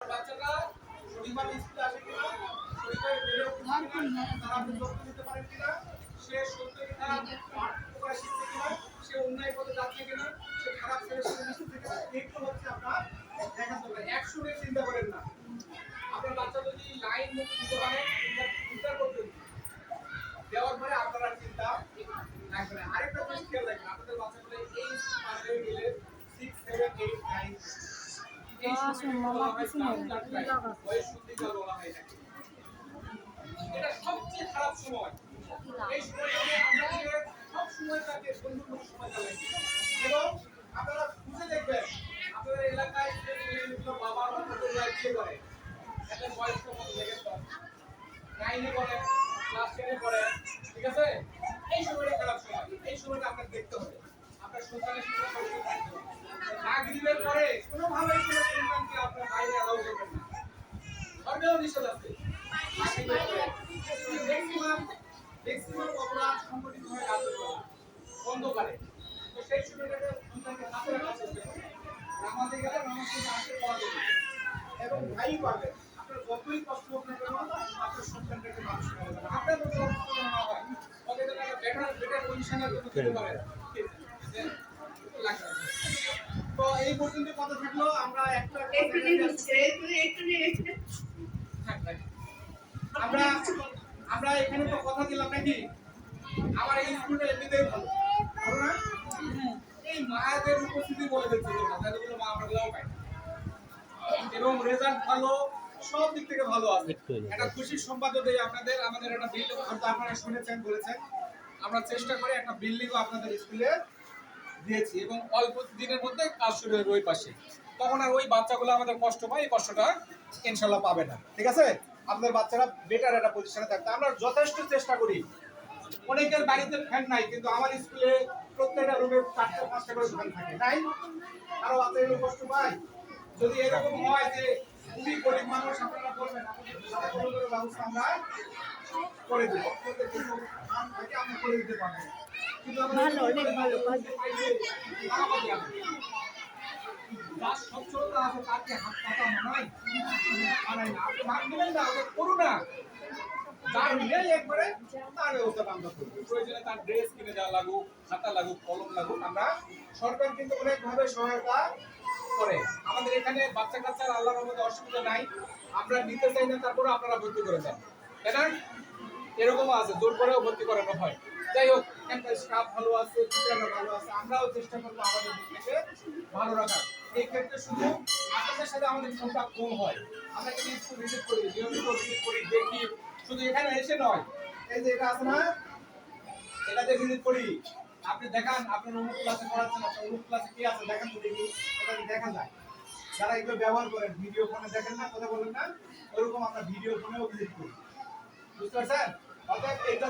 বাচ্চাটা শনিবার স্কুলে আসে কিনা, শনিবার বেড়ে উঠছে কিনা, তারা আপনি যত্ন নিতে পারেন কিনা, সে সত্য কথা পাঠ করা শিখছে কিনা, সে অন্যায় পথে যাচ্ছে কিনা, সে খারাপ ছেলের সাথে মিশছে কিনা, এইগুলো হচ্ছে আপনার দেখার দরকার। 100 নিয়ে চিন্তা করেন না। আপনার বাচ্চা যদি লাইন মতো দিতে পারে, চিন্তা করতে দেওয়ার পরে আপনারা চিন্তা রাখবেন। আরেকটা জিনিস খেয়াল রাখবেন, আপনাদের বাচ্চাগুলো এই পার হয়ে গেলে 6, 7, 8, 9 এই এটা সবচেয়ে খারাপ সময়। এই সময়টাতে আমরা সব সময় তাকে বন্ধুত্ব সময় চালাই এবং আপনারা বুঝে দেখবেন আপনাদের এলাকায় যে ছেলেগুলো বাবার মতো বিয়ে করে একটা বয়স্ক মতো দেখেন নাইনে পড়ে ক্লাস 10 পড়ে, ঠিক আছে? এই সময়টা খারাপ সময়। এই সময়টা আপনাকে দেখতে হবে। আপনার সন্তানের সাথে সম্পর্ক থাকতে হবে। মাগরিবের পরে কোনোভাবেই কোনো সন্তানকে আপনার বাইরে অ্যালাউ করবেন না। ধর্মেও নিষেধ আছে। ম্যাক্সিমাম অপরাধ সংগঠিত হয় রাতের বেলা অন্ধকারে। তো সেই সময়টাতে সন্তানকে হাতে রাখার চেষ্টা করবেন। নামাজে গেলে নামাজ থেকে আসে পড়া দেবে এবং ভাই পারবেন। আপনার যতই কষ্ট হোক না কেন আপনার সন্তানটাকে মানুষ করে দেবেন। আপনার যদি কষ্ট না হয় তবে তাহলে বেটার পজিশনের জন্য দিতে পারেন। তো এই পর্যন্ত কথা থাকলো। আমরা একটা আমরা আমরা এখানে তো কথা দিলাম নাকি আমার এই স্কুলটা এমনিতেই ভালো ভালো না এই মায়েদের উপস্থিতি বলে দিচ্ছে যে তাদেরগুলো মা আমরা গুলো পাই এবং রেজাল্ট ভালো সব দিক থেকে ভালো আছে। একটা খুশির সংবাদ দেই আপনাদের আমাদের একটা বিল্ডিং হয়তো আপনারা শুনেছেন বলেছেন আমরা চেষ্টা করে একটা বিল্ডিংও আপনাদের স্কুলে দিয়েছি এবং অল্প দিনের মধ্যে কাজ শুরু হবে ওই পাশে। তখন আর ওই বাচ্চাগুলো আমাদের কষ্ট পায় এই কষ্টটা ইনশাল্লাহ পাবে না। ঠিক আছে? আপনাদের বাচ্চারা বেটার একটা পজিশনে থাকতে আমরা যথেষ্ট চেষ্টা করি। অনেকের বাড়িতে ফ্যান নাই কিন্তু আমার স্কুলে প্রত্যেকটা রুমে 4টা 5টা করে ফ্যান থাকে নাই আরো বাচ্চাগুলো কষ্ট পায়। যদি এরকম হয় যে খুবই গরিব মানুষ আপনারা বলবেন আমাদের কোনো ব্যবস্থা আমরা করে দেব আমরা করে দিতে পারবো কিন্তু ভালো অনেক ভালো কাজ যার সচ্ছলতা আছে তাকে হাত পাতা মানাই মানাই না আপনি ভাগ দিলেন না ওটা করুন না যার নেই একবারে তার ব্যবস্থা আমরা করবো প্রয়োজনে তার ড্রেস কিনে দেওয়া লাগুক খাতা লাগুক কলম লাগুক আমরা সরকার কিন্তু অনেকভাবে সহায়তা করে আমাদের এখানে বাচ্চা কাচ্চার আল্লাহর রহমতে অসুবিধা নাই আমরা নিতে চাই না তারপরে আপনারা ভর্তি করে দেন তাই না এরকমও আছে জোর করেও ভর্তি করানো হয় যাই হোক ক্যাম্পাস স্টাফ ভালো আছে টিচাররা ভালো আছে আমরাও চেষ্টা করবো আমাদের দিক থেকে ভালো রাখার এই ক্ষেত্রে শুধু আপনাদের সাথে আমাদের কন্টাক্ট কম হয় আমরা কিন্তু স্কুল ভিজিট করি নিয়মিত ভিজিট করি দেখি শুধু এখানে এসে নয় এই যে এটা আছে না এটাতে ভিজিট করি আপনি দেখান আপনার অমুক ক্লাসে পড়াচ্ছেন আপনার অমুক ক্লাসে কি আছে দেখান তো দেখি এটা দেখা যায় যারা এগুলো ব্যবহার করেন ভিডিও ফোনে দেখেন না কথা বলেন না ওরকম আমরা ভিডিও ফোনেও ভিজিট করি বুঝতে পারছেন অর্থাৎ এটা